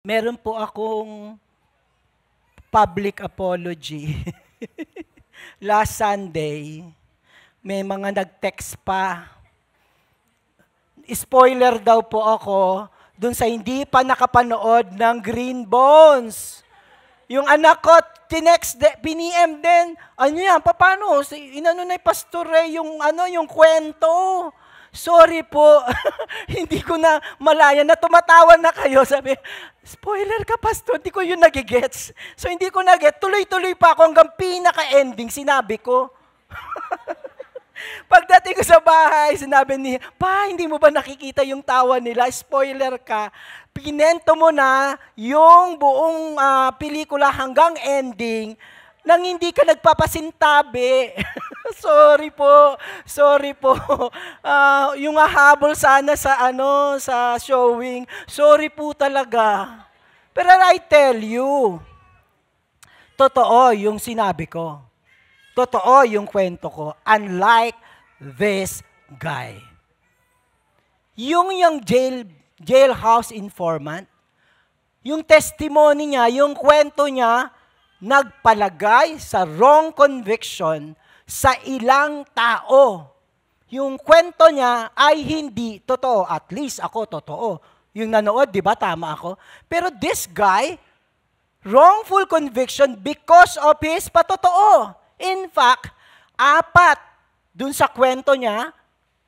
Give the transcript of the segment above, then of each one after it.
Meron po akong public apology. Last Sunday, may mga nag-text pa. Spoiler daw po ako dun sa hindi pa nakapanood ng Green Bones. Yung anak ko, piniem din. Ano yan, paano? Inano na yung Pastor Ray yung kwento. Sorry po, hindi ko na malaya na tumatawa na kayo. Sabi, spoiler ka, Pastor, hindi ko yun nagigets. So hindi ko naget, tuloy-tuloy pa ako hanggang pinaka-ending, sinabi ko. Pagdating ko sa bahay, sinabi niya, Pa, hindi mo ba nakikita yung tawa nila? Spoiler ka. Pinento mo na yung buong pelikula hanggang ending nang hindi ka nagpapasintabi. Sorry po. Yung hahabol sana sa showing. Sorry po talaga. Pero I tell you, totoo yung sinabi ko. Totoo yung kwento ko. Unlike this guy. Yung jailhouse informant, yung testimony niya, yung kwento niya, nagpalagay sa wrong conviction sa ilang tao. Yung kwento niya ay hindi totoo. At least ako totoo. Yung nanood, di ba? Tama ako. Pero this guy, wrongful conviction because of his patotoo. In fact, 4 dun sa kwento niya,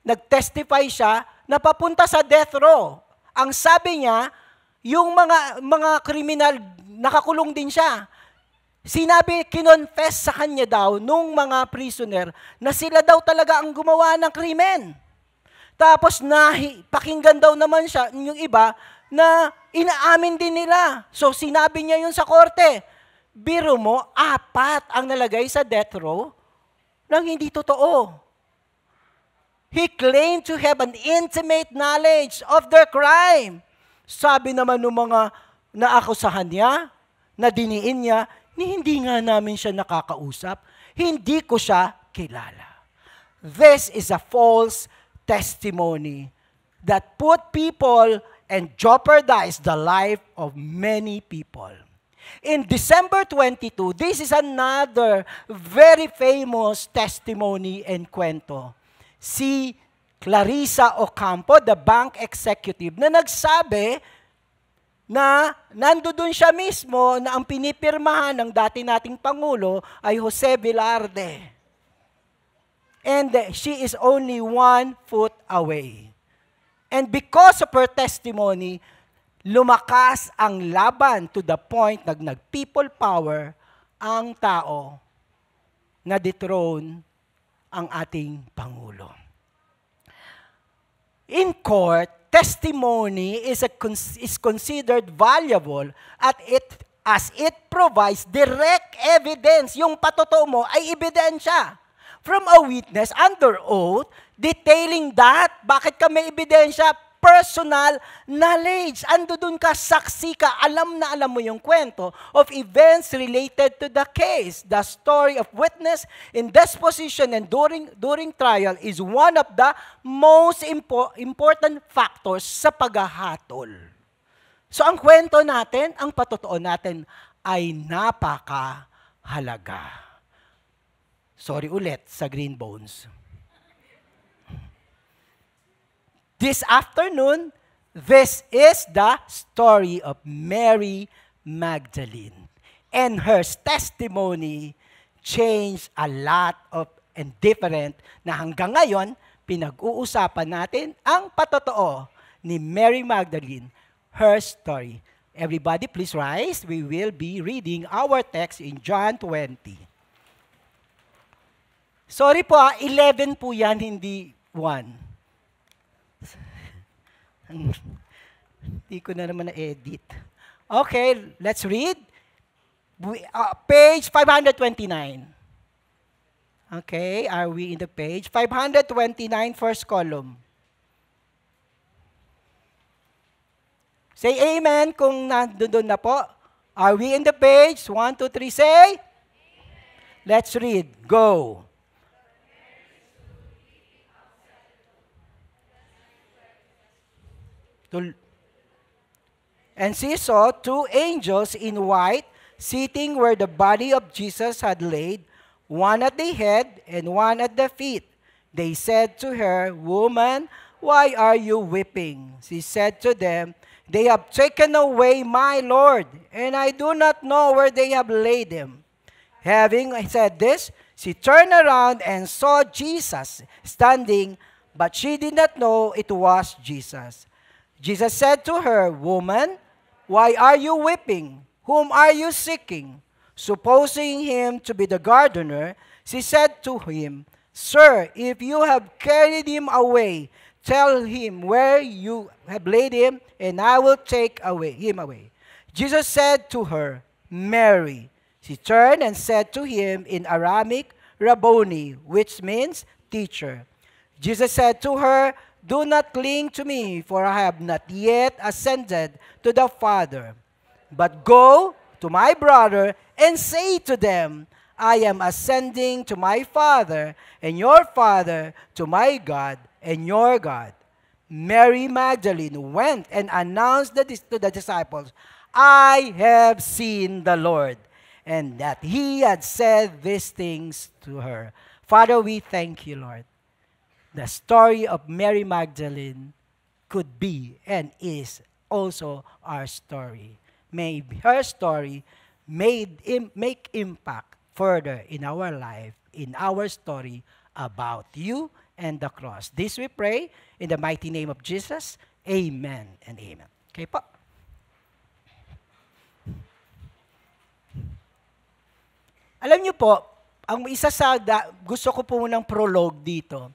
nag-testify siya na papunta sa death row. Ang sabi niya, yung mga kriminal, nakakulong din siya. Sinabi, kinonfess sa kanya daw nung mga prisoner na sila daw talaga ang gumawa ng krimen. Tapos pakinggan daw naman siya, yung iba, na inaamin din nila. So sinabi niya yun sa korte. Biro mo, 4 ang nalagay sa death row nang hindi totoo. He claimed to have an intimate knowledge of their crime. Sabi naman ng mga naakusahan niya, na diniin niya, hindi nga namin siya nakakausap. Hindi ko siya kilala. This is a false testimony that put people and jeopardize the life of many people. In December 22, this is another very famous testimony and kwento. Si Clarissa Ocampo, the bank executive, na nagsabi na nandoon siya mismo na ang pinipirmahan ng dati nating Pangulo ay Jose Velarde. And she is only 1 foot away. And because of her testimony, lumakas ang laban to the point nag-people power ang tao na dethrone ang ating Pangulo. In court, testimony is considered valuable as it provides direct evidence. Yung patotoo mo ay ebidensya from a witness under oath detailing that. Bakit ka may ebidensya? Personal knowledge. Ando dun ka, saksi ka, alam na alam mo yung kwento of events related to the case. The story of witness in deposition and during trial is one of the most important factors sa paghahatol. So ang kwento natin, ang patotoo natin ay napakahalaga. Sorry ulit sa Green Bones. This afternoon, this is the story of Mary Magdalene. And her testimony changed a lot of and different na hanggang ngayon, pinag-uusapan natin ang patotoo ni Mary Magdalene, her story. Everybody, please rise. We will be reading our text in John 20. Sorry po, 11 po yan, hindi 1. Hindi ko na naman na-edit. Okay, let's read. Page 529. Okay, are we in the page? 529, first column. Say amen kung nandun na po. Are we in the page? 1, 2, 3, say. Amen. Let's read. Go. And she saw two angels in white sitting where the body of Jesus had laid, one at the head and one at the feet. They said to her, "Woman, why are you weeping?" She said to them, "They have taken away my Lord, and I do not know where they have laid him." Having said this, she turned around and saw Jesus standing, but she did not know it was Jesus. Jesus said to her, "Woman, why are you weeping? Whom are you seeking?" Supposing him to be the gardener, she said to him, "Sir, if you have carried him away, tell him where you have laid him, and I will take him away." Jesus said to her, "Mary." She turned and said to him in Aramaic, "Rabboni," which means teacher. Jesus said to her, "Do not cling to me, for I have not yet ascended to the Father. But go to my brother and say to them, I am ascending to my Father and your Father, to my God and your God." Mary Magdalene went and announced to the disciples, "I have seen the Lord," and that he had said these things to her. Father, we thank you, Lord. The story of Mary Magdalene could be and is also our story. May her story make impact further in our life, in our story about you and the cross. This we pray in the mighty name of Jesus. Amen and amen. Okay po. Alam niyo po, ang isa sa gusto ko po munang prologue dito,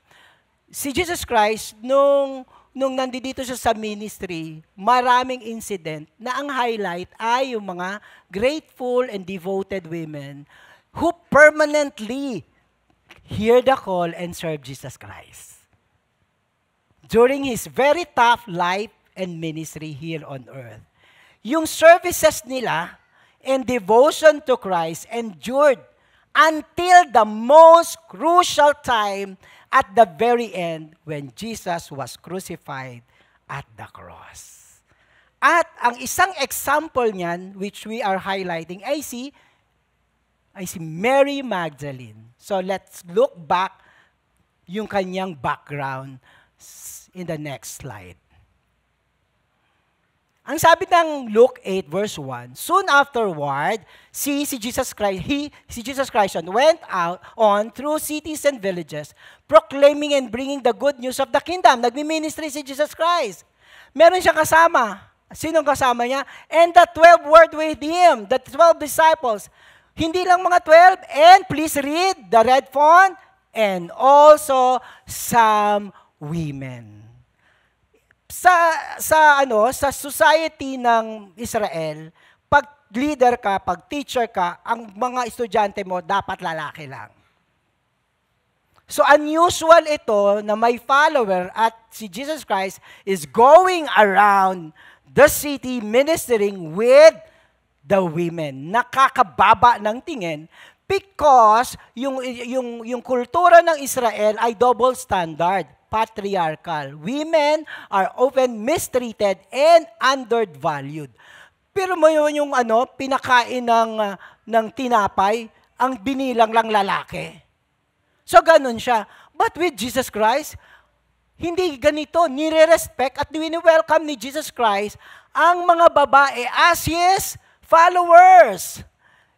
si Jesus Christ, nung nandito siya sa ministry, maraming incident na ang highlight ay yung mga grateful and devoted women who permanently hear the call and serve Jesus Christ. During his very tough life and ministry here on earth, yung services nila and devotion to Christ endured until the most crucial time at the very end when Jesus was crucified at the cross. At ang isang example niyan, which we are highlighting, ay si Mary Magdalene. So let's look back yung kanyang background in the next slide. Ang sabi ng Luke 8 verse 1, soon afterward, si Jesus Christ went out on through cities and villages, proclaiming and bringing the good news of the kingdom. Nagmi-ministry si Jesus Christ. Meron siyang kasama. Sinong kasama niya? And the 12 were with him, the 12 disciples. Hindi lang mga 12, and please read the red font, and also some women. Sa society ng Israel, pag leader ka, pag teacher ka, ang mga estudyante mo dapat lalaki lang. So unusual ito na may follower at si Jesus Christ is going around the city ministering with the women. Nakakababa ng tingin because yung kultura ng Israel ay double standard, patriarchal. Women are often mistreated and undervalued. Pero mo yung pinakain ng tinapay, ang binilang lang lalaki. So ganun siya. But with Jesus Christ, hindi ganito. Nire-respect at wini-welcome ni Jesus Christ ang mga babae as His followers.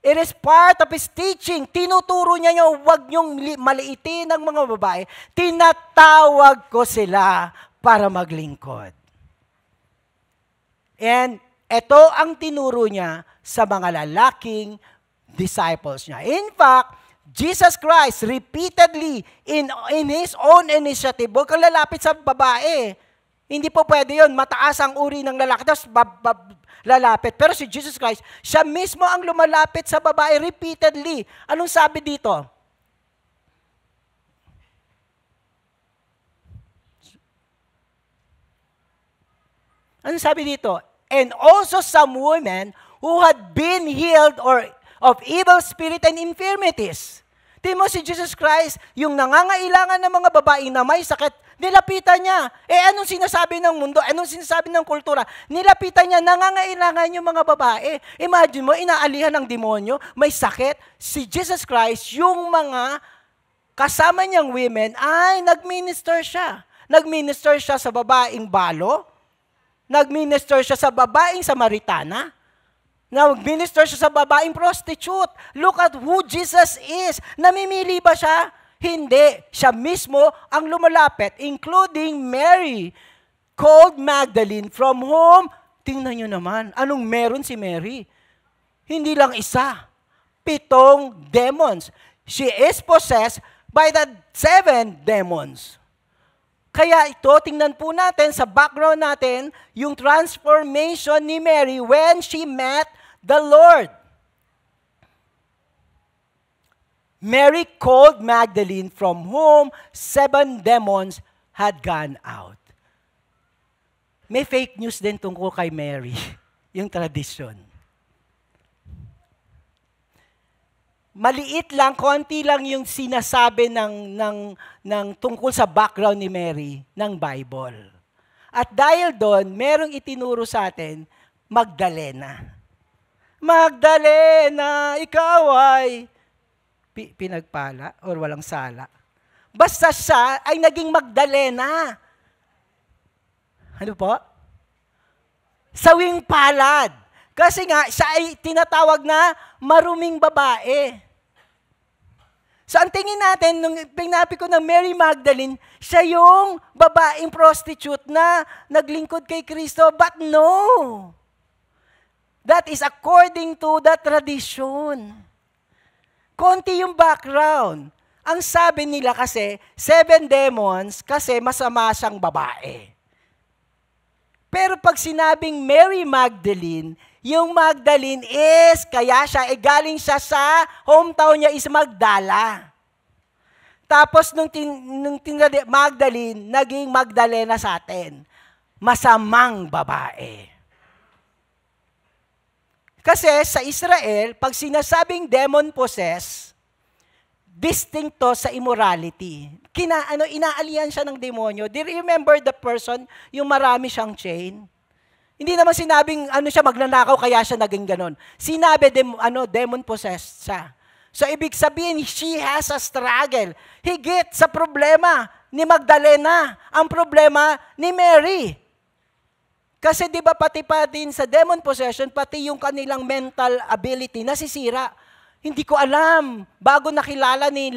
It is part of His teaching. Tinuturo niya yung huwag niyong maliitin ang mga babae. Tinatawag ko sila para maglingkod. And ito ang tinuro niya sa mga lalaking disciples niya. In fact, Jesus Christ repeatedly in His own initiative, huwag kang lalapit sa babae. Hindi po pwede yun. Mataas ang uri ng lalaki, tapos lalapit. Pero si Jesus Christ, siya mismo ang lumalapit sa babae repeatedly. Anong sabi dito? Anong sabi dito? And also some women who had been healed or of evil spirit and infirmities. Tingnan mo si Jesus Christ, yung nangangailangan ng mga babae na may sakit Nilapitan niya. Anong sinasabi ng mundo? Anong sinasabi ng kultura? Nilapitan niya, nangangailangan yung mga babae. Imagine mo, inaalihan ng demonyo, may sakit. Si Jesus Christ, yung mga kasama niyang women, ay nag-minister siya. Nag-minister siya sa babaeng balo. Nag-minister siya sa babaeng Samaritana. Nag-minister siya sa babaeng prostitute. Look at who Jesus is. Namimili ba siya? Hindi. Siya mismo ang lumalapit, including Mary, called Magdalene, from whom, tingnan nyo naman, anong meron si Mary? Hindi lang isa. 7 demons. She is possessed by the 7 demons. Kaya ito, tingnan po natin sa background natin, yung transformation ni Mary when she met the Lord. Mary called Magdalene, from whom 7 demons had gone out. May fake news din tungkol kay Mary, yung tradisyon. Maliit lang, konti lang yung sinasabi ng tungkol sa background ni Mary ng Bible. At dahil doon, merong itinuro sa atin, Magdalena. Magdalena, ikaw ay pinagpala or walang sala. Basta siya ay naging Magdalena. Ano po? Sawing palad. Kasi nga, siya ay tinatawag na maruming babae. So, ang tingin natin, nung pinapi ko ng Mary Magdalene, siya yung babaeng prostitute na naglingkod kay Kristo. But no! That is according to the tradition. Konti yung background. Ang sabi nila kasi, 7 demons kasi masama siyang babae. Pero pag sinabing Mary Magdalene, yung Magdalene is, kaya siya, galing siya sa hometown niya is Magdala. Tapos nung Magdalene, naging Magdalena sa atin. Masamang babae. Kasi sa Israel, pag sinasabing demon possessed, distincto sa immorality. Inaalian siya ng demonyo. Do you remember the person, yung marami siyang chain? Hindi naman sinabing siya magnanakaw kaya siya naging ganon. Sinabi demon possessed siya. So ibig sabihin, she has a struggle. Higit sa problema ni Magdalena, ang problema ni Mary. Kasi di ba pati din sa demon possession, pati yung kanilang mental ability nasisira. Hindi ko alam, bago nakilala ni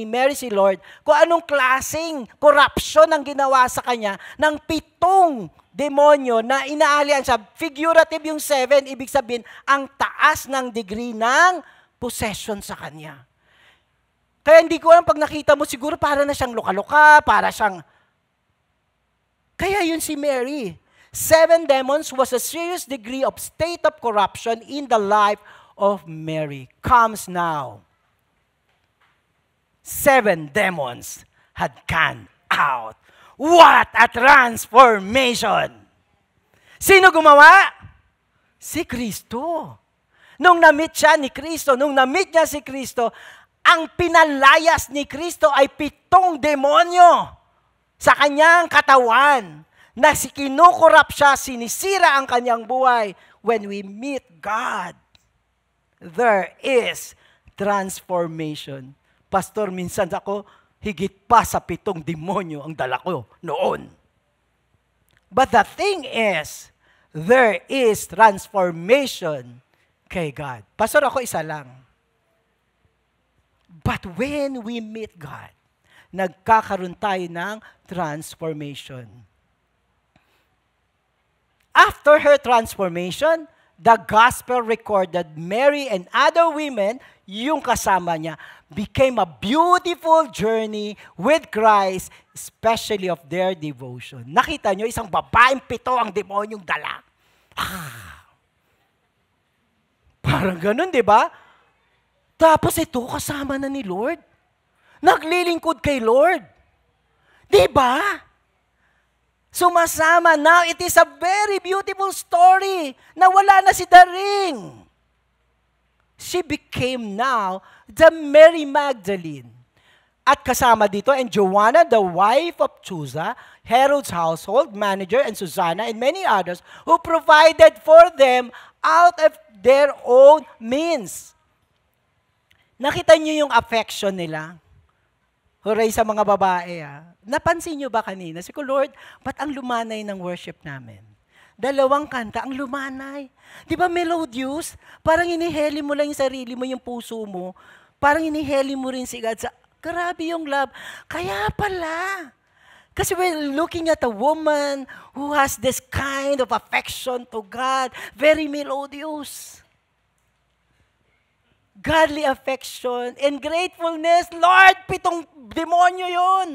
Mary si Lord, kung anong klaseng corruption ang ginawa sa kanya ng 7 demonyo na inaalian siya. Figurative yung 7, ibig sabihin, ang taas ng degree ng possession sa kanya. Kaya hindi ko alam, pag nakita mo, siguro para na siyang luka-luka, para siyang... Kaya yun si Mary. 7 demons was a serious degree of state of corruption in the life of Mary. Comes now. 7 demons had gone out. What a transformation! Sino gumawa? Si Kristo. Nung na-meet siya ni Kristo, nung na-meet niya si Kristo, ang pinalayas ni Kristo ay 7 demonyo sa kanyang katawan na kinukurap siya, sinisira ang kanyang buhay. When we meet God, there is transformation. Pastor, minsan ako, higit pa sa 7 demonyo ang dala ko noon. But the thing is, there is transformation kay God. Pastor, ako isa lang. But when we meet God, nagkakaroon tayo ng transformation. After her transformation, the gospel recorded Mary and other women, yung kasama niya, became a beautiful journey with Christ, especially of their devotion. Nakita nyo, isang babaeng 7 ang demonyong dala. Parang ganun, di ba? Tapos ito, kasama na ni Lord. Naglilingkod kay Lord. Di ba? Sumasama. Now, it is a very beautiful story na wala na si Daring. She became now the Mary Magdalene. At kasama dito, and Joanna, the wife of Chusa, Herod's household manager, and Susanna, and many others, who provided for them out of their own means. Nakita niyo yung affection nila? Hooray sa mga babae. Napansin niyo ba kanina? Sabi ko, Lord, ba't ang lumanay ng worship namin? 2 kanta, ang lumanay. Di ba melodious? Parang iniheli mo lang yung sarili mo, yung puso mo. Parang iniheli mo rin si God sa, grabe yung love. Kaya pala. Kasi we're looking at a woman who has this kind of affection to God. Very melodious. Godly affection and gratefulness. Lord, 7 demonyo yun.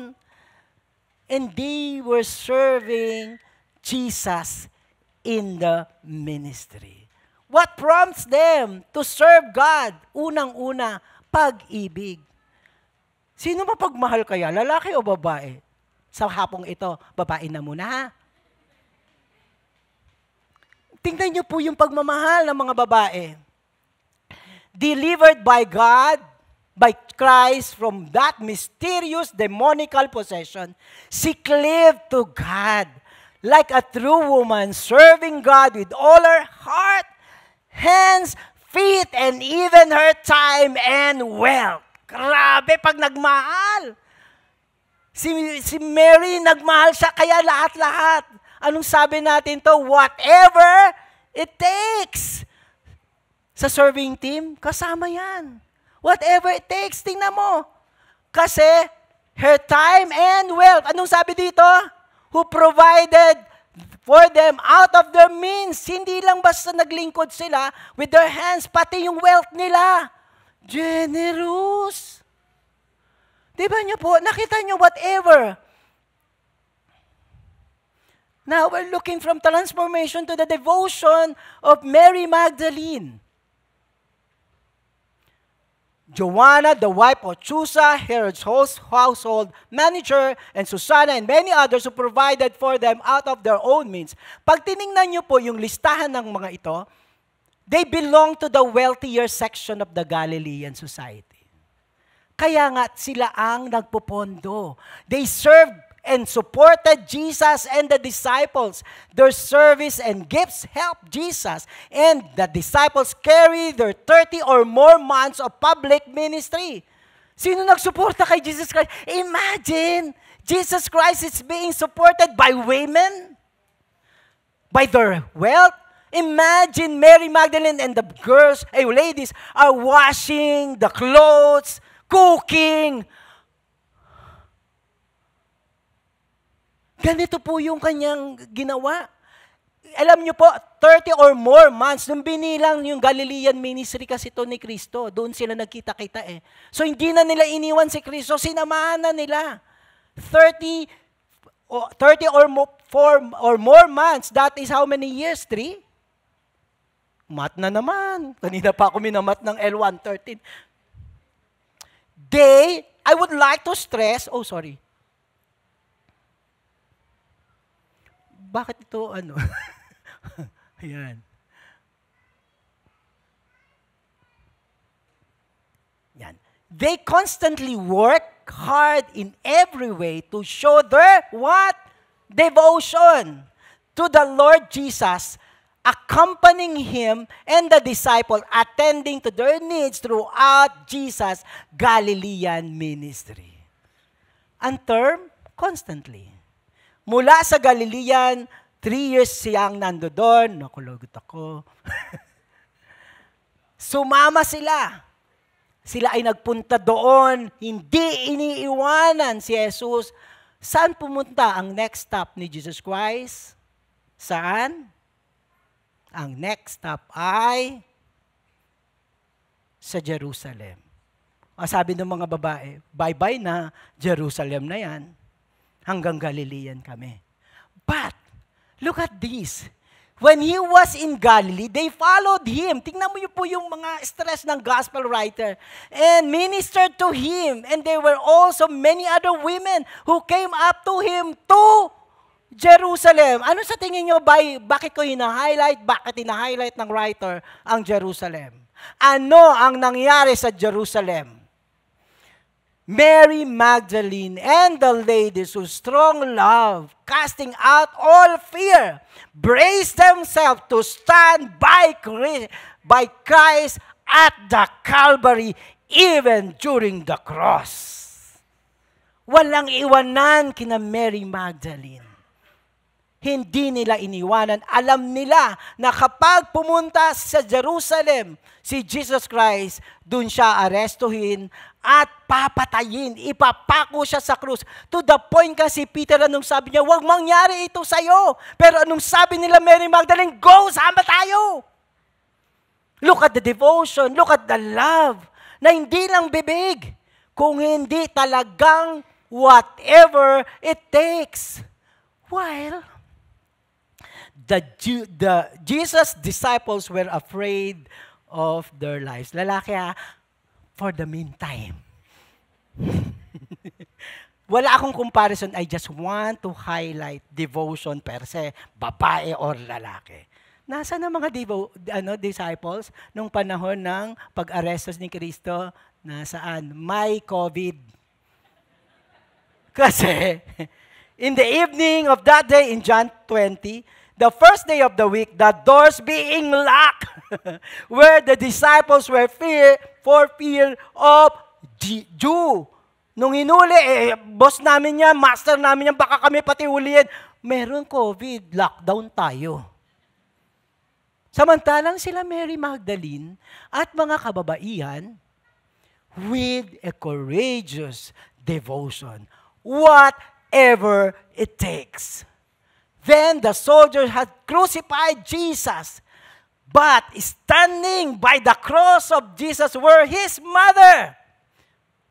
And they were serving Jesus in the ministry. What prompts them to serve God? Unang-una, pag-ibig. Sino mapagmahal kaya? Lalaki o babae? Sa hapong ito, babae na muna ha. Tingnan niyo po yung pagmamahal ng mga babae. Delivered by God, by Christ from that mysterious demonical possession, she cleaved to God like a true woman, serving God with all her heart, hands, feet, and even her time and wealth. Grabe, pag nagmahal. Si Mary, nagmahal siya, kaya lahat-lahat. Anong sabi natin to? Whatever it takes. Sa serving team, kasama yan. Whatever it takes, tingnan mo. Kasi, her time and wealth. Anong sabi dito? Who provided for them out of their means. Hindi lang basta naglingkod sila with their hands, pati yung wealth nila. Generous. Diba niyo po, nakita niyo whatever. Now, we're looking from transformation to the devotion of Mary Magdalene. Joanna, the wife of Chusa, Herod's household manager, and Susanna, and many others who provided for them out of their own means. Pag tiningnan niyo po yung listahan ng mga ito, they belong to the wealthier section of the Galilean society. Kaya nga sila ang nagpupondo. They served and supported Jesus and the disciples. Their service and gifts helped Jesus and the disciples carry their 30 or more months of public ministry. Sino nagsuporta kay Jesus Christ? Imagine, Jesus Christ is being supported by women, by their wealth. Imagine Mary Magdalene and the girls, ladies, are washing the clothes, cooking. Ganito po yung kanyang ginawa. Alam niyo po, 30 or more months, nung binilang yung Galilean ministry kasi to ni Kristo, doon sila nagkita-kita eh. So hindi na nila iniwan si Kristo, sinamahan na nila. 30 or more months, that is how many years? 3? Math na naman. Kanina pa ako minamat ng L113. I would like to stress, bakit ito, Ayan. Yan. They constantly work hard in every way to show their what? Devotion to the Lord Jesus, accompanying Him and the disciple, attending to their needs throughout Jesus' Galilean ministry. Ang term, constantly. Mula sa Galilean, 3 years siyang nandoon. Nakulagot ako. Sumama sila. Sila ay nagpunta doon. Hindi iniiwanan si Jesus. Saan pumunta ang next stop ni Jesus Christ? Saan? Ang next stop ay sa Jerusalem. Sabi ng mga babae, bye-bye na, Jerusalem na yan. Hanggang Galilean kami. But, look at this. When He was in Galilee, they followed Him. Tingnan mo po yung mga stress ng gospel writer. And ministered to Him. And there were also many other women who came up to Him to Jerusalem. Ano sa tingin nyo, bakit ko hina-highlight? Bakit hina-highlight ng writer ang Jerusalem? Ano ang nangyari sa Jerusalem? Mary Magdalene and the ladies whose strong love, casting out all fear, braced themselves to stand by Christ at the Calvary, even during the cross. Walang iwanan kina Mary Magdalene. Hindi nila iniwanan. Alam nila na kapag pumunta sa Jerusalem, si Jesus Christ, dun siya arestuhin at papatayin. Ipapako siya sa krus. To the point kasi Peter, anong sabi niya, huwag mangyari ito sa'yo. Pero anong sabi nila Mary Magdalene, go, sama tayo. Look at the devotion, look at the love, na hindi lang bibig, kung hindi talagang whatever it takes. While the Jesus disciples were afraid of their lives. Lalaki for the meantime. Wala akong comparison. I just want to highlight devotion per se, babae or lalaki. Nasaan ang mga disciples nung panahon ng pag-arestos ni Kristo? Nasaan? May COVID. Kasi, in the evening of that day in John 20, the first day of the week, the doors being locked, where the disciples were for fear of Jew. Nung hinuli, boss namin yan, master namin yan, baka kami pati huliin. Meron COVID, lockdown tayo. Samantalang sila Mary Magdalene at mga kababaihan with a courageous devotion. Whatever it takes. Then the soldiers had crucified Jesus, but standing by the cross of Jesus were his mother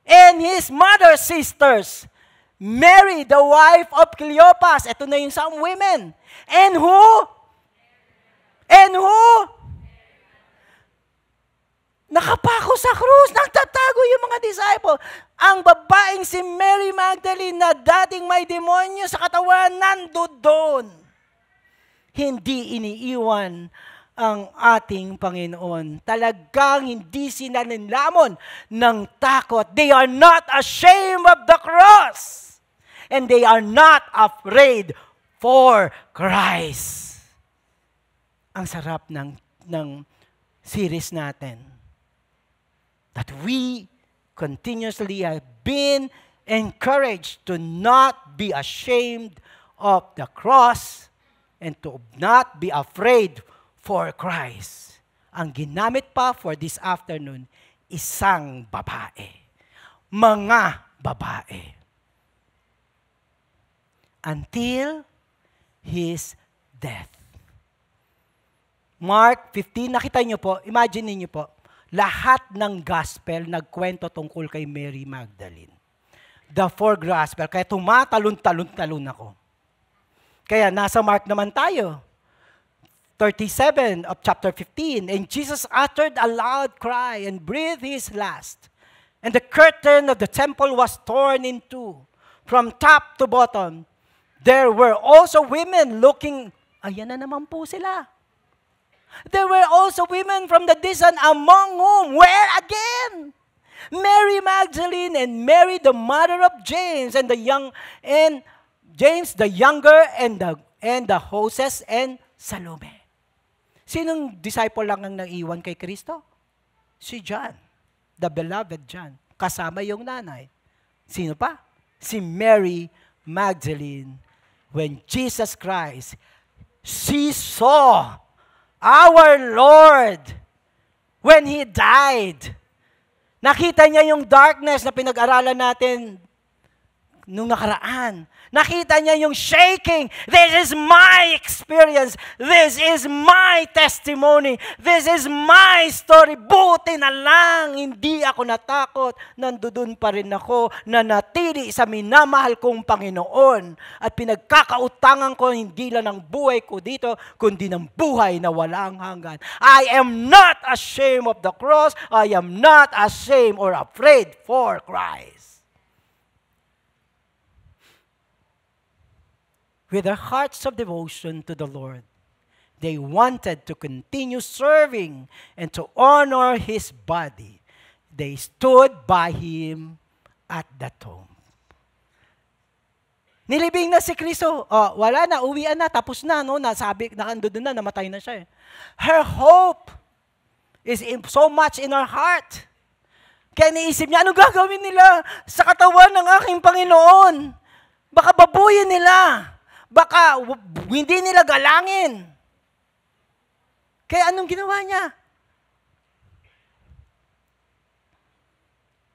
and his mother's sisters, Mary, the wife of Cleopas. Ito na yung some women. And who? And who? Nakapako sa krus, nagtatago yung mga disciple. Ang babaeng si Mary Magdalene na dating may demonyo sa katawan, nandoon. Hindi iniiwan ang ating Panginoon. Talagang hindi sila nilamon ng takot. They are not ashamed of the cross. And they are not afraid for Christ. Ang sarap ng series natin. That we continuously have been encouraged to not be ashamed of the cross and to not be afraid for Christ. Ang ginamit pa for this afternoon, isang babae. Mga babae. Until his death. Mark 15, nakita niyo po, imagine niyo po, lahat ng gospel nagkwento tungkol kay Mary Magdalene. The four gospel, kaya tumatalon-talon-talon ako. Kaya nasa Mark naman tayo. 37 of chapter 15, and Jesus uttered a loud cry and breathed his last. And the curtain of the temple was torn in two, from top to bottom. There were also women looking, ayan na naman po sila. There were also women from the distance, among whom, where again? Mary Magdalene and Mary, the mother of James, and James the younger, and the hostess, and Salome. Sinong disciple lang ang naiwan kay Kristo? Si John, the beloved John. Kasama yung nanay. Sino pa? Si Mary Magdalene. When Jesus Christ, she saw our Lord, when He died, nakita niya yung darkness na pinag-aralan natin nung nakaraan. Nakita niya yung shaking. This is my experience. This is my testimony. This is my story. Buti na lang, hindi ako natakot. Nandoon pa rin ako, nanatili sa minamahal kong Panginoon. At pinagkakautangan ko hindi lang ng buhay ko dito, kundi ng buhay na walang hanggan. I am not ashamed of the cross. I am not ashamed or afraid for Christ. With their hearts of devotion to the Lord, they wanted to continue serving and to honor His body. They stood by Him at the tomb. Nilibing na si Kristo. Oh, wala na, uwian na, tapos na, no? Nasabi, doon na, namatay na siya. Her hope is so much in her heart. Kaya niisip niya, anong gagawin nila sa katawan ng aking Panginoon? Baka babuyin nila. Baka hindi nila galangin. Kaya anong ginawa niya?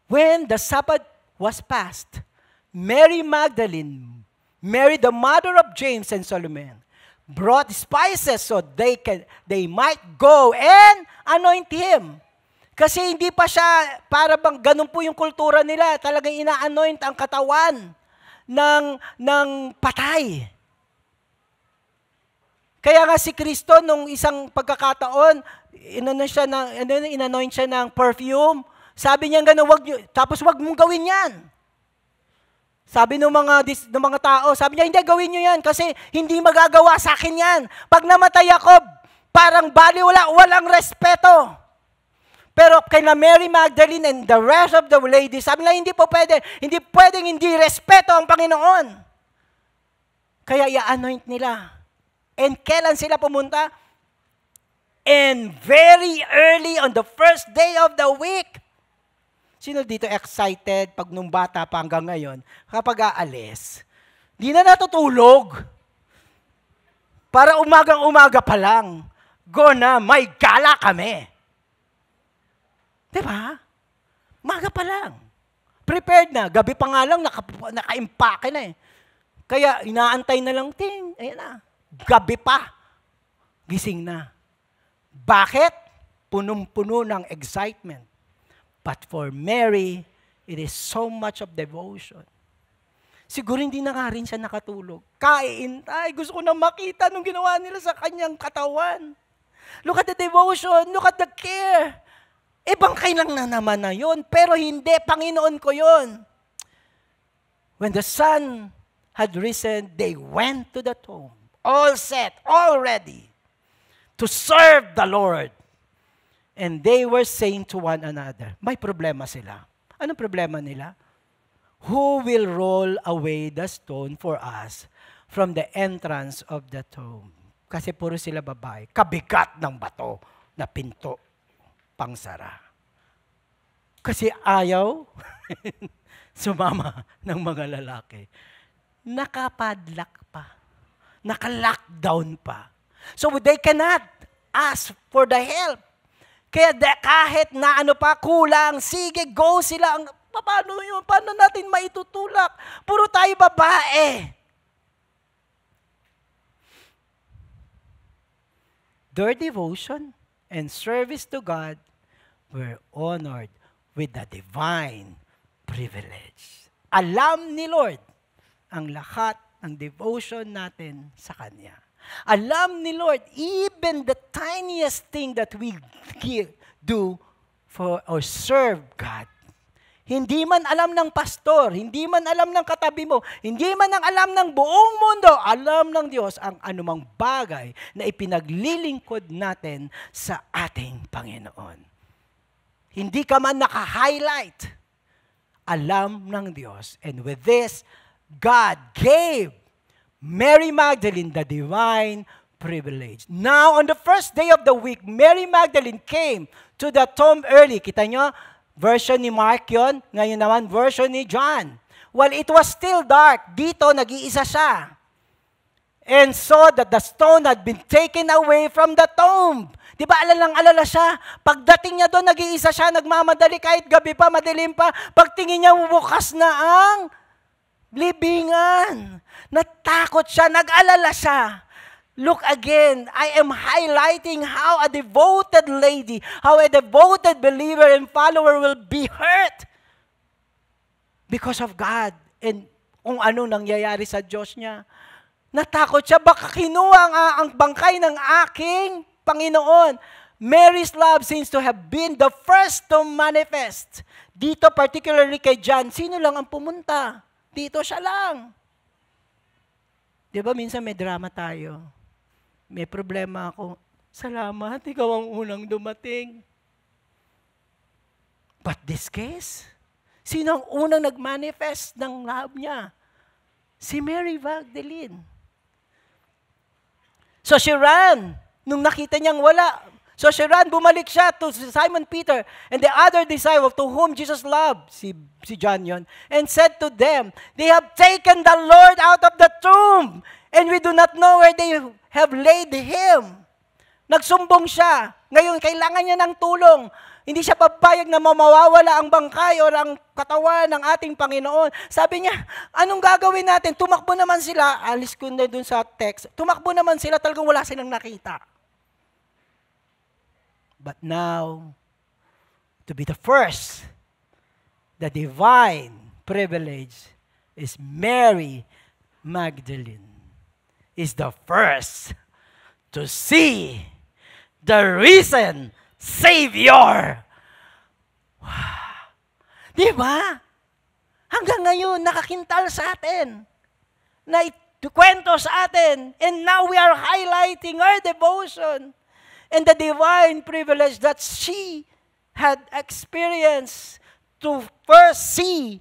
When the Sabbath was past, Mary Magdalene, Mary the mother of James and Solomon, brought spices so they might go and anoint him. Kasi hindi pa siya, para bang ganun po yung kultura nila, talagang ina-anoint ang katawan ng patay. Kaya nga si Kristo, nung isang pagkakataon, inanoint siya ng perfume. Sabi niya gano'n, tapos wag mong gawin yan. Sabi ng mga tao, sabi niya, hindi, gawin niyo yan kasi hindi magagawa sa akin yan. Pag namatay ako, parang walang respeto. Pero kay na Mary Magdalene and the rest of the ladies, sabi nila, hindi pwedeng hindi respeto ang Panginoon. Kaya i-anoint nila. And kailan sila pumunta? And very early on the first day of the week. Sino dito excited pag nung bata pa hanggang ngayon, kapag aalis, di na natutulog. Para umagang-umaga pa lang, go na, may gala kami. Diba? Umaga pa lang. Prepared na. Gabi pa nga lang, naka-impake na eh. Kaya inaantay na lang, ayan na. Gabi pa, gising na. Bakit? Punong-puno ng excitement. But for Mary, it is so much of devotion. Siguro hindi na nga rin siya nakatulog. Kaintay, gusto ko na makita nung ginawa nila sa kanyang katawan. Look at the devotion, look at the care. Bangkay lang na naman na yun, pero hindi, Panginoon ko yun. When the sun had risen, they went to the tomb, all set, all ready, to serve the Lord. And they were saying to one another, may problema sila. Anong problema nila? Who will roll away the stone for us from the entrance of the tomb? Kasi puro sila babae. Kabigat ng bato na pinto pangsara. Kasi ayaw sumama ng mga lalaki. Nakapadlock pa. Naka-lockdown pa. So they cannot ask for the help. Kaya kahit na kulang, sige, go sila. Paano yun? Paano natin maitutulak? Puro tayo babae. Their devotion and service to God were honored with the divine privilege. Alam ni Lord ang lahat ng devotion natin sa Kanya. Alam ni Lord, even the tiniest thing that we do for or serve God. Hindi man alam ng pastor, hindi man alam ng katabi mo, hindi man ang alam ng buong mundo, alam ng Diyos ang anumang bagay na ipinaglilingkod natin sa ating Panginoon. Hindi ka man naka-highlight, alam ng Diyos. And with this, God gave Mary Magdalene the divine privilege. Now, on the first day of the week, Mary Magdalene came to the tomb early. Kita nyo, version ni Mark yun. Ngayon naman, version ni John. While it was still dark, dito nag-iisa siya. And saw that the stone had been taken away from the tomb. Di ba alalang-alala siya? Pagdating niya doon, nag-iisa siya, nagmamadali kahit gabi pa, madilim pa. Pagtingin niya, bukas na ang libingan. Natakot siya, nag-alala siya. Look again, I am highlighting how a devoted lady, how a devoted believer and follower will be hurt because of God and kung ano nangyayari sa Diyos niya. Natakot siya, baka kinuha ang bangkay ng aking Panginoon. Mary's love seems to have been the first to manifest. Dito, particularly kay John, sino lang ang pumunta? Dito siya lang. Di ba minsan may drama tayo? May problema ako. Salamat, ikaw ang unang dumating. But this case, Sino ang unang nag-manifest ng love niya? Si Mary Magdalene. So she ran. Nung nakita niyang wala. So she ran, bumalik siya to Simon Peter and the other disciple to whom Jesus loved, si John yun, and said to them, they have taken the Lord out of the tomb and we do not know where they have laid Him. Nagsumbong siya. Ngayon, kailangan niya ng tulong. Hindi siya papayag na mawawala ang bangkay o ang katawan ng ating Panginoon. Sabi niya, anong gagawin natin? Tumakbo naman sila. Alis ko na dun sa text. Tumakbo naman sila, talagang wala silang nakita. But now, to be the first, the divine privilege is Mary Magdalene is the first to see the risen Savior. Wow. Di ba? Hanggang ngayon, nakakintal sa atin. Na itukwento sa atin. And now we are highlighting our devotion and the divine privilege that she had experienced to first see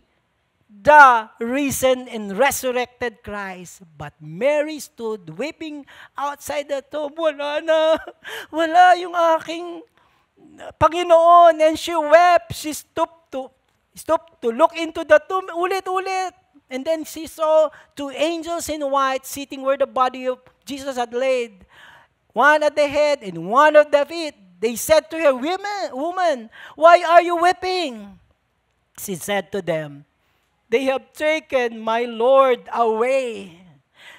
the risen and resurrected Christ. But Mary stood weeping outside the tomb. Wala na. Wala yung aking Panginoon. And she wept. She stooped to look into the tomb. Ulit-ulit. And then she saw two angels in white sitting where the body of Jesus had laid. One at the head and one at the feet. They said to her, Woman, why are you weeping? She said to them, they have taken my Lord away,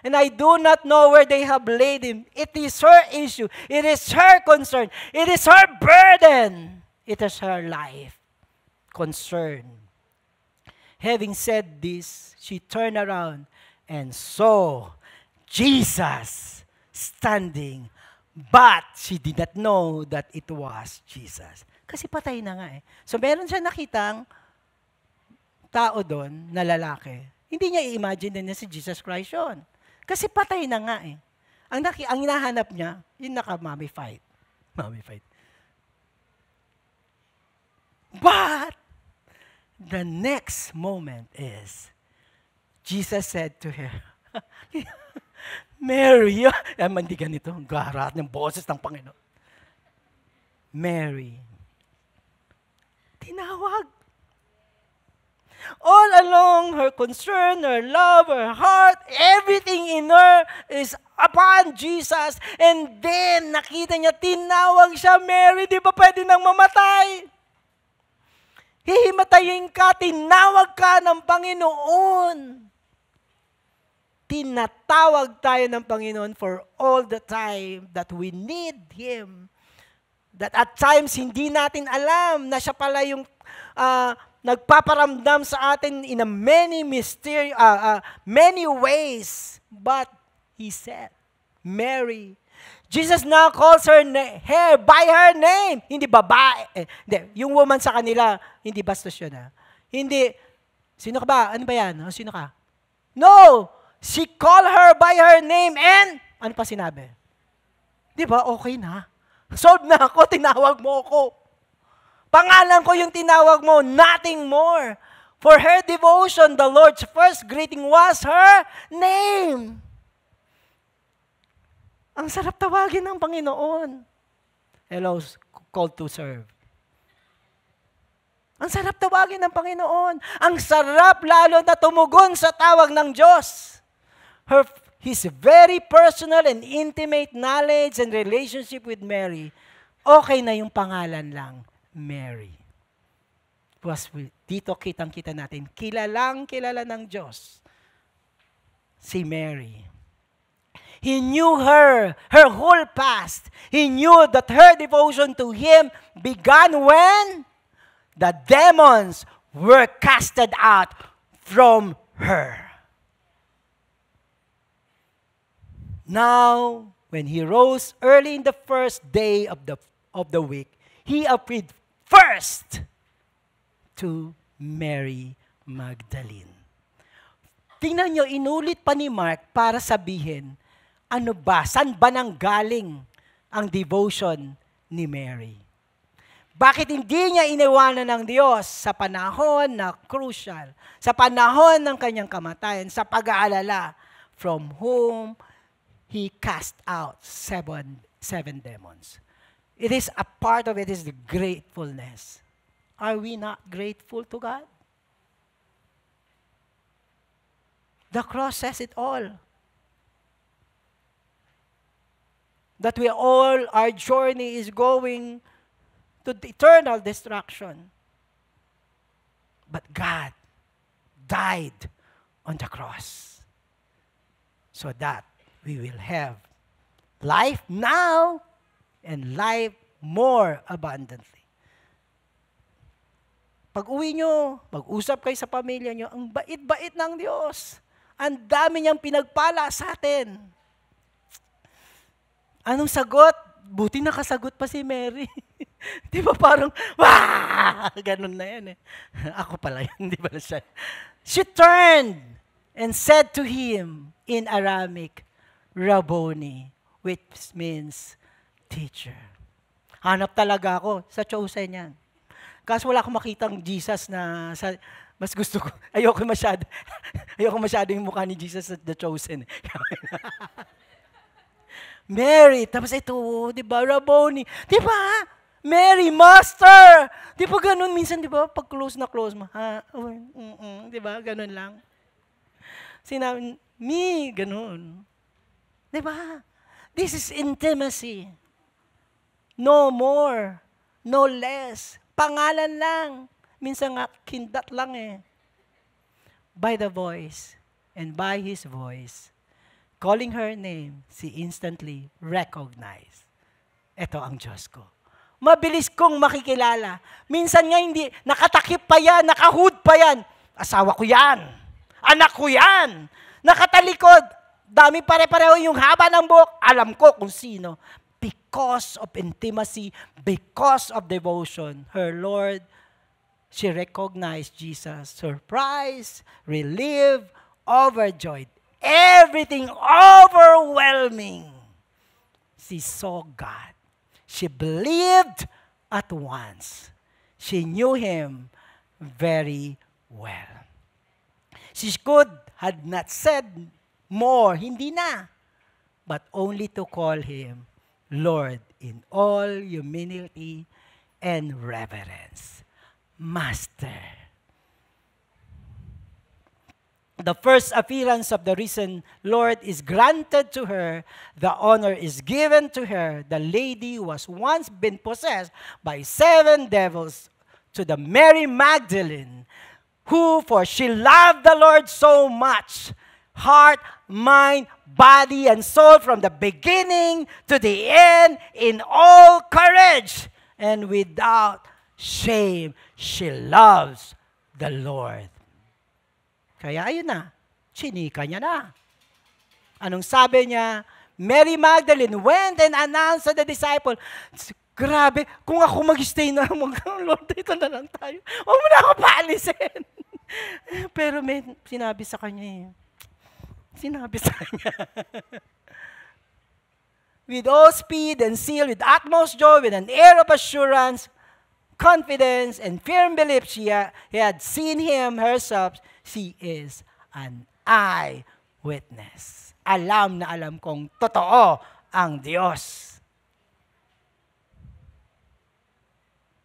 and I do not know where they have laid Him. It is her issue. It is her concern. It is her burden. It is her life concern. Having said this, she turned around and saw Jesus standing, but she did not know that it was Jesus. Kasi patay na nga eh. So meron siya nakitang tao doon na lalaki. Hindi niya i-imagine na si Jesus Christ yun. Kasi patay na nga eh. Ang hinahanap niya, yung naka-mummified. Mummified. But, the next moment is, Jesus said to her, Mary, hindi ganito, ang garat ng boses ng Panginoon. Mary, tinawag. All along, her concern, her love, her heart, everything in her is upon Jesus. And then, nakita niya, tinawag siya, Mary, di ba pwede nang mamatay? Hihimatayin ka, tinawag ka ng Panginoon. Tinatawag tayo ng Panginoon for all the time that we need Him. That at times, hindi natin alam na siya pala yung nagpaparamdam sa atin in a many ways. But He said, Mary. Jesus now calls her by her name. Hindi babae. Hindi, yung woman sa kanila, hindi bastos yun. Hindi, sino ka ba? Ano ba yan? Sino ka? No! She called her by her name and, ano pa sinabi? Di ba? Okay na. Solved na ako, tinawag mo ako. Pangalan ko yung tinawag mo, nothing more. For her devotion, the Lord's first greeting was her name. Ang sarap tawagin ng Panginoon. Hello, called to serve. Ang sarap tawagin ng Panginoon. Ang sarap lalo na tumugon sa tawag ng Diyos. His very personal and intimate knowledge and relationship with Mary, okay na yung pangalan lang. Mary. Dito kitang-kita natin, kilala ng Diyos. Si Mary. He knew her whole past. He knew that her devotion to Him began when the demons were casted out from her. Now, when He rose early in the first day of the week, He appeared first to Mary Magdalene. Tingnan nyo, inulit pa ni Mark para sabihin, saan ba nang galing ang devotion ni Mary? Bakit hindi niya iniwanan ng Diyos sa panahon na crucial, sa panahon ng kanyang kamatayan, sa pag-aalala, from whom He cast out seven demons. It is a part of it is the gratefulness. Are we not grateful to God? The cross says it all. That our journey is going to the eternal destruction. But God died on the cross so that we will have life now and life more abundantly. Pag uwi nyo, mag-usap kayo sa pamilya nyo, ang bait-bait ng Diyos. Ang dami niyang pinagpala sa atin. Anong sagot? Buti nakasagot pa si Mary. Di ba parang, wah! Ganun na yan eh. Ako pala yun, di ba siya? She turned and said to him in Aramaic, Rabboni, which means teacher. Hanap talaga ako sa Chosen yan. Kaso wala akong makitang Jesus na mas gusto ko. Ayoko masyado yung mukha ni Jesus sa The Chosen. Mary, tapos ito, di ba, Rabboni. Di ba? Mary, Master. Di ba ganun minsan, di ba? Pag close na close mo, ha? Di ba? Ganun lang. Sinabi, me, ganun. Di ba? This is intimacy. No more. No less. Pangalan lang. Minsan nga, kindat lang eh. By the voice and by His voice, calling her name, she instantly recognized. Ito ang Diyos ko. Mabilis kong makikilala. Minsan nga hindi, nakatakip pa yan, nakahood pa yan. Asawa ko yan. Anak ko yan. Nakatalikod. Dami pare-pareho yung haba ng buhok. Alam ko kung sino. Because of intimacy, because of devotion, her Lord, she recognized Jesus. Surprised, relieved, overjoyed. Everything overwhelming. She saw God. She believed at once. She knew Him very well. She could had not said more, hindi na, but only to call Him Lord in all humility and reverence. Master. The first appearance of the risen Lord is granted to her. The honor is given to her. The lady was once been possessed by 7 devils, to the Mary Magdalene, who, for she loved the Lord so much, heart, mind, body, and soul, from the beginning to the end, in all courage and without shame, she loves the Lord. Kaya ayun na, chinika niya na. Anong sabi niya? Mary Magdalene went and announced to the disciple, grabe, kung ako mag-stay na, Lord, dito na lang tayo. Huwag mo na ako paalisin. Pero may sinabi sa kanya. With all speed and zeal, with utmost joy, with an air of assurance, confidence, and firm belief, she had seen Him herself. She is an eyewitness. Alam na alam kong totoo ang Diyos.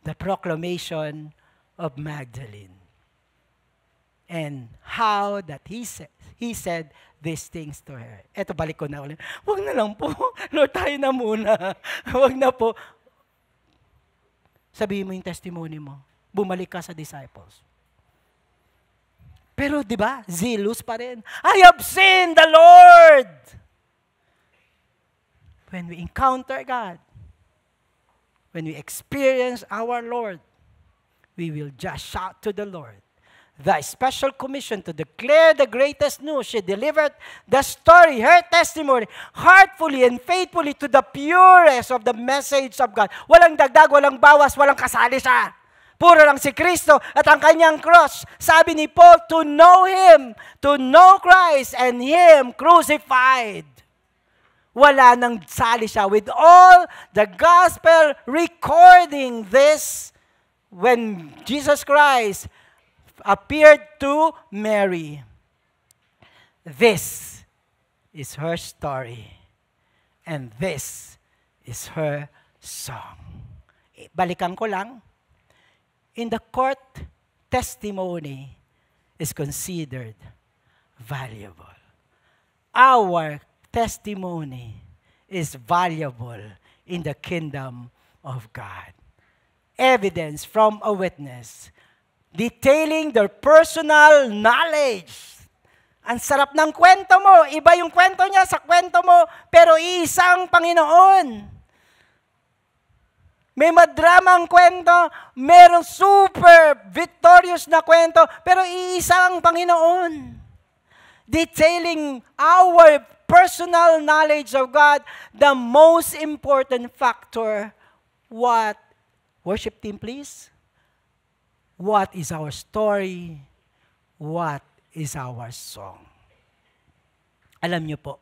The proclamation of Magdalene. And how that he said these things to her. Eto, balik ko na ulit. Huwag na lang po. Lord, tayo na muna. Huwag na po. Sabihin mo yung testimony mo. Bumalik ka sa disciples. Pero di ba, zealous pa rin. I have seen the Lord. When we encounter God, when we experience our Lord, we will just shout to the Lord. The special commission to declare the greatest news. She delivered the story, her testimony, heartfully and faithfully to the purest of the message of God. Walang dagdag, walang bawas, walang kasali siya. Puro lang si Kristo at ang kanyang cross. Sabi ni Paul, to know Him, to know Christ and Him crucified. wala nang sali siya. With all the gospel recording this, when Jesus Christ appeared to Mary, this is her story. And this is her song. Balikan ko lang. In the court, testimony is considered valuable. Our testimony is valuable in the kingdom of God. Evidence from a witness detailing their personal knowledge. Ang sarap ng kwento mo. Iba yung kwento niya sa kwento mo, pero isang Panginoon. May madramang kwento, merong super victorious na kwento, pero iisang Panginoon. Detailing our personal knowledge of God, the most important factor. What? Worship team, please. What is our story? What is our song? Alam niyo po,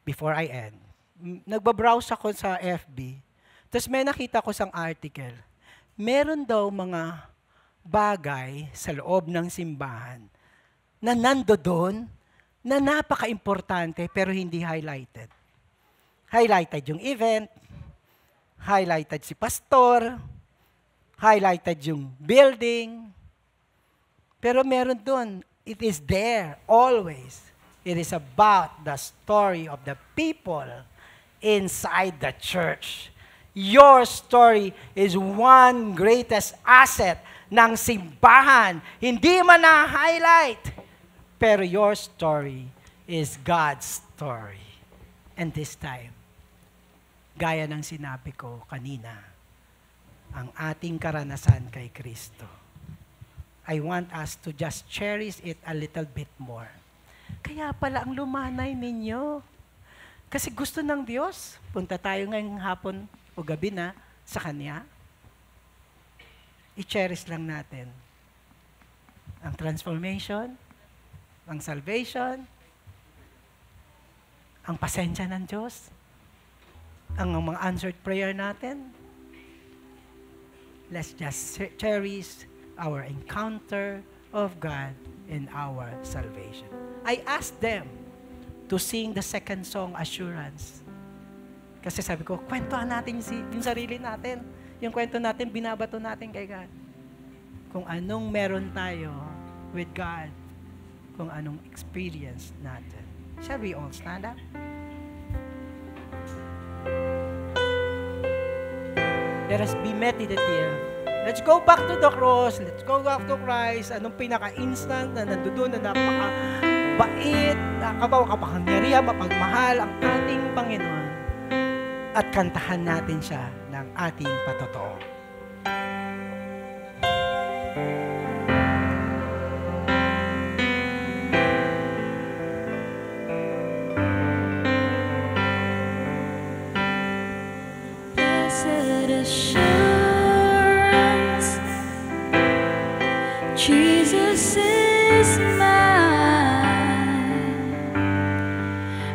before I end, nagbabrowse ako sa FB, tapos may nakita ko sang article. Meron daw mga bagay sa loob ng simbahan na nandoon na napaka-importante pero hindi highlighted. Highlighted yung event, highlighted si pastor, highlighted yung building, pero meron doon, it is there always. It is about the story of the people inside the church. Your story is one greatest asset ng simbahan. Hindi man na-highlight, pero your story is God's story. And this time, gaya ng sinabi ko kanina, ang ating karanasan kay Kristo, I want us to just cherish it a little bit more. Kaya pala ang lumanay ninyo. Kasi gusto ng Diyos, punta tayo ngayong hapon o gabi na sa Kanya, i-cherish lang natin ang transformation, ang salvation, ang pasensya ng Diyos, ang mga answered prayer natin. Let's just cherish our encounter of God in our salvation. I asked them to sing the second song, Assurance. Kasi sabi ko, kwentuhan natin yung sarili natin. Yung kwento natin, binabato natin kay God. Kung anong meron tayo with God. Kung anong experience natin. Shall we all stand up? Let us be meditative. Let's go back to the cross. Let's go back to Christ. Anong pinaka-instant na nandoon na napaka-bait, kapangyarihan, mapagmahal ang ating Panginoon. At kantahan natin siya ng ating patotoo. Blessed assurance, Jesus is mine.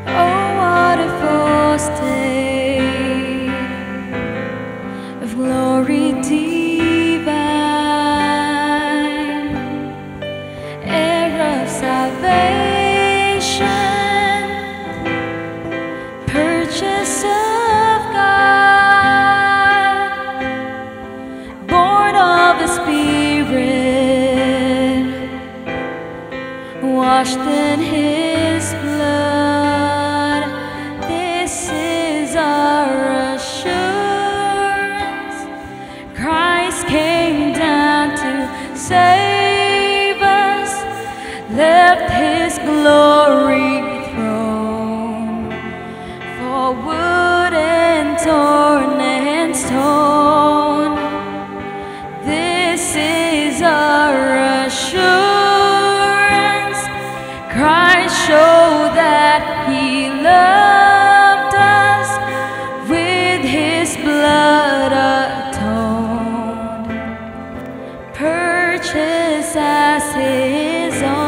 Oh, what a foretaste of glory divine, heir of salvation, purchase of God, born of the Spirit, washed in His blood. This is our assurance. Christ came down to save us, left His glory throne for wood and thorn and stone. This is our assurance. Christ showed that He loved us, with His blood atoned, purchased as His own.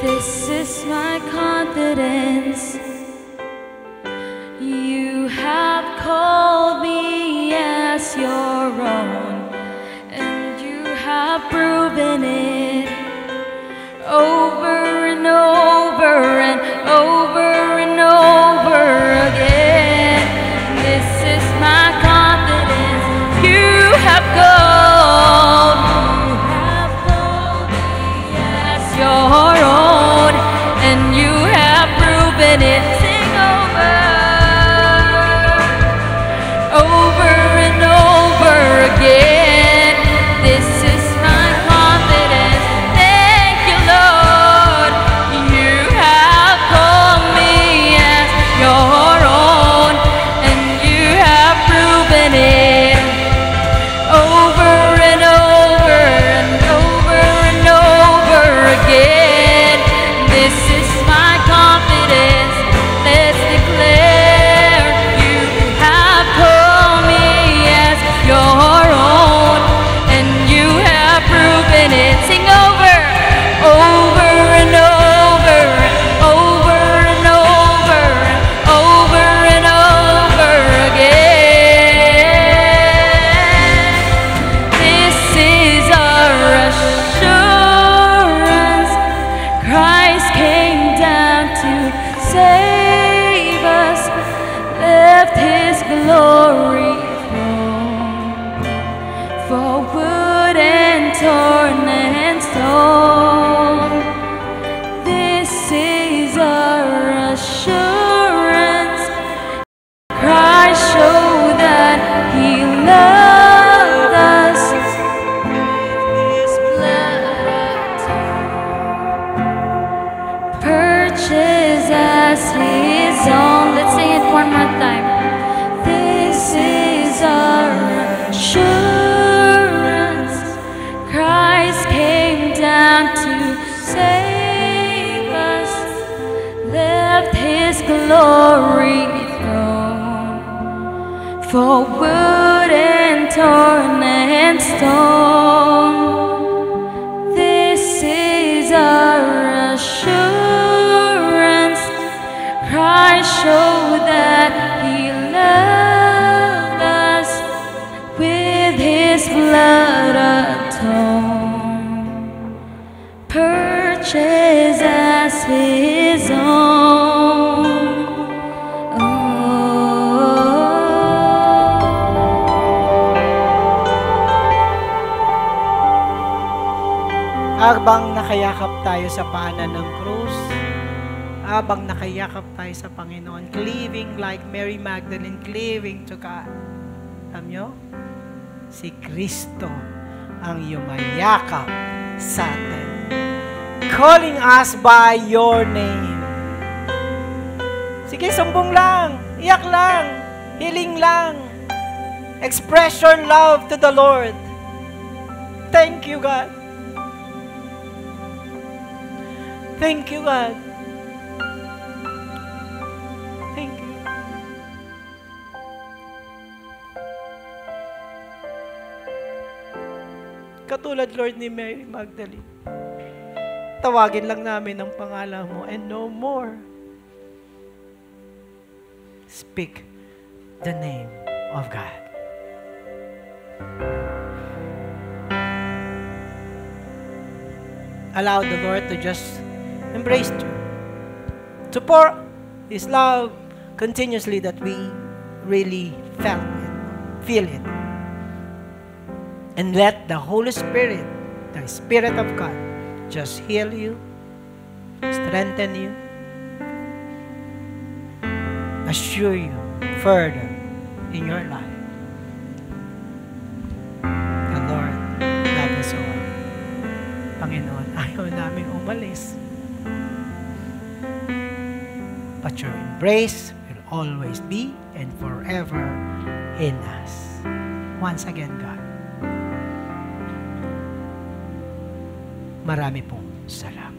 This is my confidence. You have called me as your own, and you have proven it over and over and over and over again. This is my confidence. You have called me as your own, and you have proven it. Sing over and over again. This is my confidence. Thank you, Lord. You have called me as your own, and you have proven it over and over and over and over again. This is my confidence. Let's declare you have called me as your own, and you have proven it. Sing over and over and over and over and over and over again. This is our assurance. Christ came down to save us, left his glory throne for wood and thorn and stone. This is our assurance. Christ showed that he loved us. His blood purchased as his own. Let's sing it one more time. This is our assurance. Christ came down to save us, left his glory throne for wood and thorn and stone. This is our assurance. Christ showed that he loved us, with his blood atoned, purchased as his own. Habang nakayakap tayo sa paanan ng krus, habang nakayakap tayo sa Panginoon, cleaving like Mary Magdalene, cleaving to God. Alam nyo? Si Kristo ang yumayakap sa atin, calling us by your name. Sige, sumbong lang, iyak lang, hiling lang, express your love to the Lord. Thank you, God. Thank you, God. Thank you. Katulad, Lord, ni Mary Magdalene, tawagin lang namin ang pangalan mo and no more. Speak the name of God. Allow the Lord to just embrace you, to pour his love continuously, that we really feel it. And let the Holy Spirit, the Spirit of God, just heal you, strengthen you, assure you further in your life. The Lord love us all. Panginoon, ayaw namin umalis, but your embrace will always be and forever in us. Once again, God, marami pong salamat.